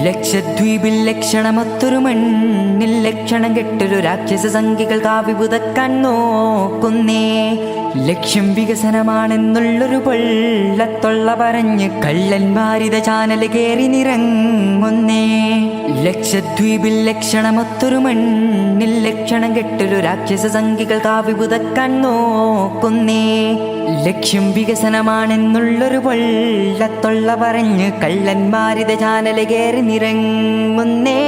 ലക്ഷദ്വീപിൽ ലക്ഷണമൊത്തൊരു മണ്ണിൽ ലക്ഷണം കെട്ടൊരു രാക്ഷസ സംഖ്യകൾ കാവ്യപുതക്കാൻ നോക്കുന്നേ. ലക്ഷ്യം വികസനമാണെന്നുള്ളൊരു പൊള്ളത്തൊള്ള പറഞ്ഞ് കള്ളന്മാരിത ചാനല് കേറി നിറങ്ങുന്നേ. ലക്ഷദ്വീപിൽ ലക്ഷണമൊത്തൊരു മണ്ണിൽ ലക്ഷണം കെട്ടൊരു രാക്ഷസ സംഖ്യകൾ കാവ്യപുതക്കാൻ നോക്കുന്നേ. ലക്ഷ്യം വികസനമാണെന്നുള്ളൊരു പൊള്ളത്തൊള്ള പറഞ്ഞ് കള്ളന്മാരിത ചാനല് കേറി നിറങ്ങുന്നേ.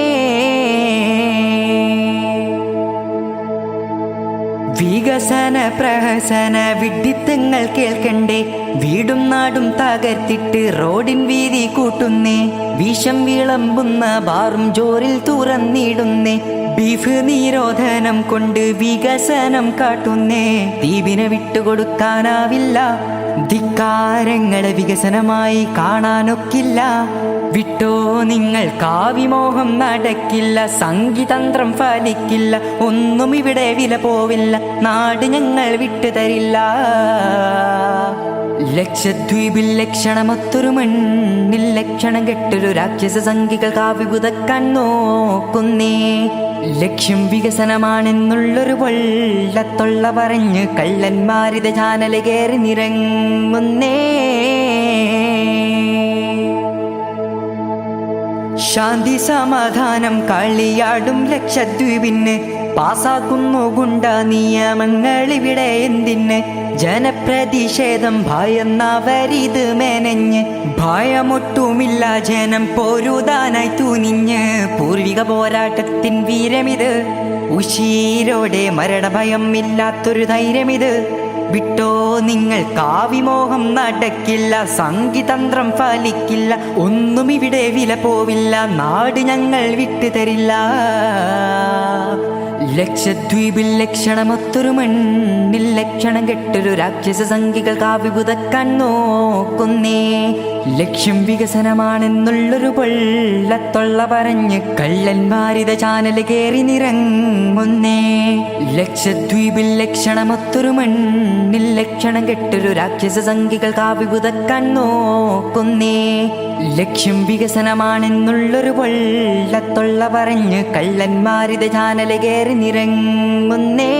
വികസന പ്രഹസന വിഡ്ഢിത്തങ്ങൾ കേൾക്കണ്ടേ, വീടും നാടും തകർത്തിട്ട് റോഡിൻ വീതി കൂട്ടുന്നേ. വിഷം വിളമ്പുന്ന ബാറും ജോറിൽ തുറന്നിടുന്നേ. ബീഫ് നിരോധനം കൊണ്ട് വികസനം കാട്ടുന്നേ. ദ്വീപിനെ വിട്ടുകൊടുക്കാനാവില്ല, ധിക്കാരങ്ങളെ വികസനമായി കാണാനൊക്കില്ല. വിട്ടോ നിങ്ങൾ കാവ്യമോഹം നടക്കില്ല, സംഗീതന്ത്രം ഫലിക്കില്ല, ഒന്നും ഇവിടെ വില പോവില്ല, നാട് ഞങ്ങൾ വിട്ടുതരില്ല. ലക്ഷദ്വീപിൽ ലക്ഷണമൊത്തൊരു മണ്ണിൽ ലക്ഷണം കെട്ടൊരു രാക്ഷസ സംഖ്യകൾ കാവ്യപുതക്കാൻ നോക്കുന്നേ. ലക്ഷ്യം വികസനമാണെന്നുള്ളൊരു പൊള്ളത്തൊള്ള പറഞ്ഞ് കള്ളന്മാരിത ചാനല് കേറി നിറങ്ങുന്നേ. ശാന്തി സമാധാനം കളിയാടും ലക്ഷദ്വീപിന് പാസാക്കുന്നു ഗുണ്ട നിയമങ്ങളിവിടെ എന്തിന്? ജനപ്രതിഷേധം ഭയന്നവരിത് മെനഞ്ഞ്, ഭയമൊട്ടുമില്ല ജനം പോരുതാനായി തുനിഞ്ഞ്. പൂർവിക പോരാട്ടത്തിൻ വീരമിത്, ഉശീരോടെ മരണഭയം ഇല്ലാത്തൊരു ധൈര്യമിത്. വിട്ടോ നിങ്ങൾ കാവ്യമോഹം നടക്കില്ല, സംഗീതന്ത്രം ഫലിക്കില്ല, ഒന്നും ഇവിടെ വില പോവില്ല, നാട് ഞങ്ങൾ വിട്ടുതരില്ല. ലക്ഷദ്വീപിൽ ലക്ഷണമൊത്തൊരു മണ്ണിൽ ലക്ഷണം കെട്ടൊരു രാക്ഷസ സംഖ്യകൾ കാവ്യപുതക്കാൻ നോക്കുന്നേ. ലക്ഷ്യം വികസനമാണെന്നുള്ളൊരു പൊള്ളത്തൊള്ള പറഞ്ഞ് കള്ളന്മാരിത ചാനല് കേറി നിറങ്ങുന്നേ. ലക്ഷദ്വീപിൽ ലക്ഷണമൊത്തൊരു മണ്ണിൽ ലക്ഷണം കെട്ടൊരു രാക്ഷസ സംഖ്യകൾ കാവ്യപുതക്കാൻ നോക്കുന്നേ. ലക്ഷ്യം വികസനമാണെന്നുള്ളൊരു പൊള്ളത്തൊള്ള പറഞ്ഞ് കള്ളന്മാരിത ചാനല് കേറി നിറങ്ങുന്നേ.